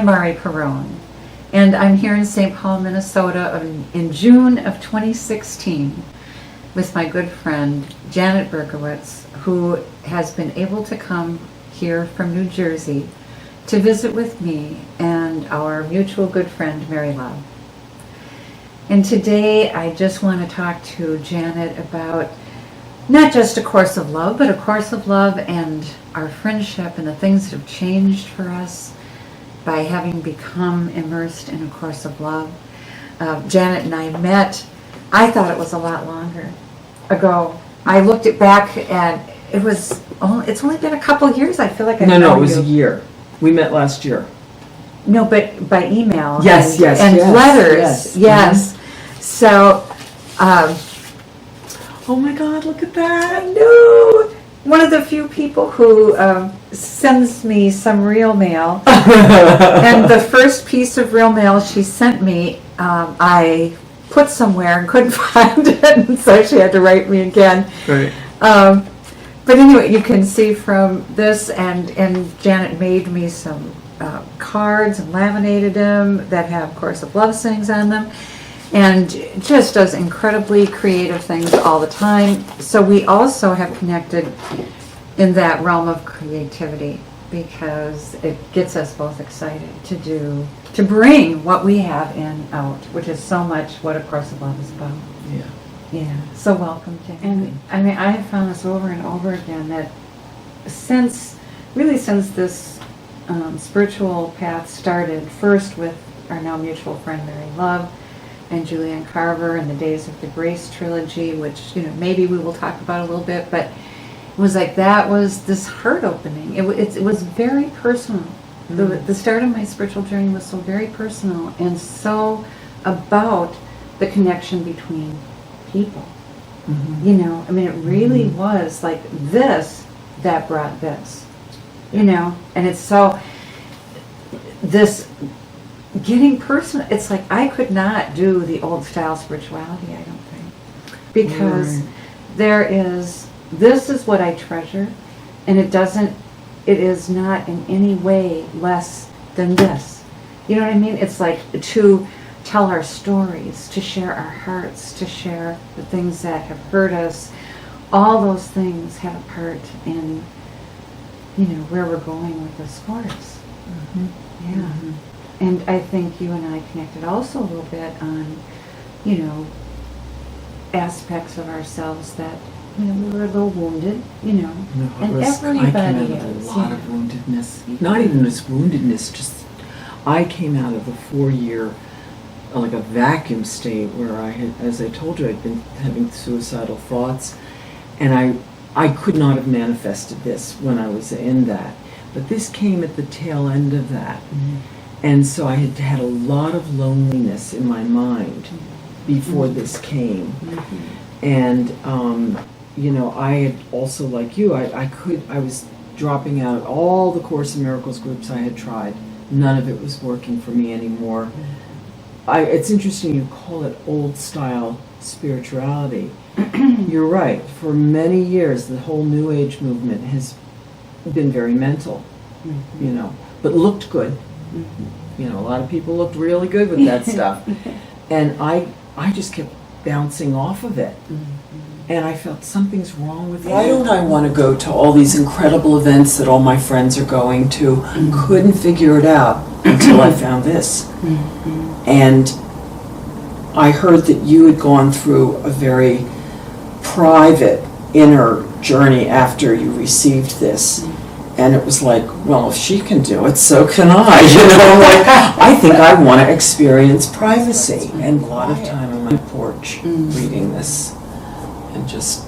I'm Mari Perron, and I'm here in St. Paul, Minnesota in June of 2016 with my good friend Janet Berkowitz, who has been able to come here from New Jersey to visit with me and our mutual good friend Mary Love. And today I just want to talk to Janet about not just A Course of Love, but A Course of Love and our friendship and the things that have changed for us by having become immersed in A Course of Love. Janet and I met, I thought it was a lot longer ago. I looked it back and it's only been a couple of years. I feel like No, it was a year. We met last year. No, but by email. Yes, and letters. Yes. So, oh my God, look at that. I know. One of the few people who sends me some real mail. And the first piece of real mail she sent me, I put somewhere and couldn't find it, and so she had to write me again. Right. But anyway, you can see from this, and Janet made me some cards and laminated them that have Course of Love sayings on them, and just does incredibly creative things all the time. So we also have connected in that realm of creativity because it gets us both excited to bring what we have in out, which is so much what A Course of Love is about. Yeah. Yeah, so welcome, Janet. And I mean, I have found this over and over again that since this spiritual path started, first with our now mutual friend Mary Love and Julianne Carver and the Days of the Grace trilogy, which maybe we will talk about a little bit, but it was like that was this heart opening. It was very personal. The start of my spiritual journey was so very personal and so about the connection between people. I mean, it really was like this that brought this, and it's so this getting personal. It's like I could not do the old style spirituality, I don't think, because this is what I treasure, and it is not in any way less than this. You know what I mean? It's like to tell our stories, to share our hearts, to share the things that have hurt us. All those things have a part in, where we're going with this course. Yeah. And I think you and I connected also a little bit on, aspects of ourselves that, we were a little wounded, and everybody I came out of is. a lot of woundedness. Not even just woundedness, just I came out of a 4-year like a vacuum state where I had, as I told you, I'd been having suicidal thoughts, and I could not have manifested this when I was in that. But this came at the tail end of that. And so I had a lot of loneliness in my mind before this came. And, I had also, like you, I was dropping out of all the Course in Miracles groups I had tried. None of it was working for me anymore. It's interesting you call it old style spirituality. You're right. For many years, the whole New Age movement has been very mental, but looked good. A lot of people looked really good with that stuff. And I just kept bouncing off of it. And I felt something's wrong with me. Why don't I want to go to all these incredible events that all my friends are going to? Couldn't figure it out until I found this. And I heard that you had gone through a very private inner journey after you received this. And it was like, well, if she can do it, so can I. I think I want to experience privacy. And a lot of time on my porch reading this. And just,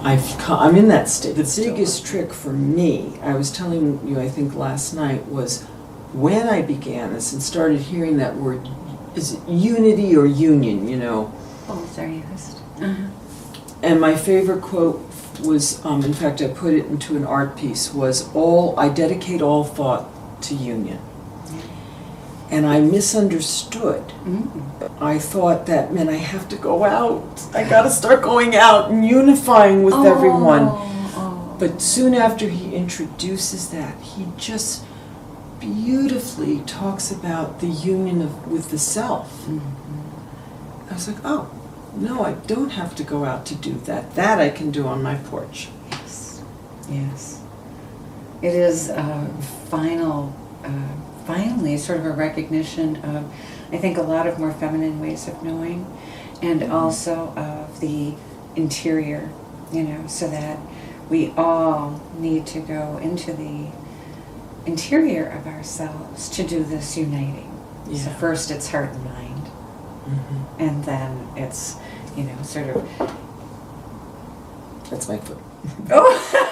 I'm in that state. The biggest trick for me, I was telling you, I think last night, was when I began this and started hearing that word, is it unity or union, Both are used. And my favorite quote was, in fact I put it into an art piece, was I dedicate all thought to union. And I misunderstood. I thought that meant I have to go out. I got to start going out and unifying with everyone. But soon after he introduces that, he just beautifully talks about the union with the self. I was like, oh, no, I don't have to go out to do that. That I can do on my porch. Yes. Yes. It is finally sort of a recognition of, I think, a lot of more feminine ways of knowing, and also of the interior, so that we all need to go into the interior of ourselves to do this uniting. Yeah. So first it's heart and mind, and then it's, sort of... That's my foot. Oh!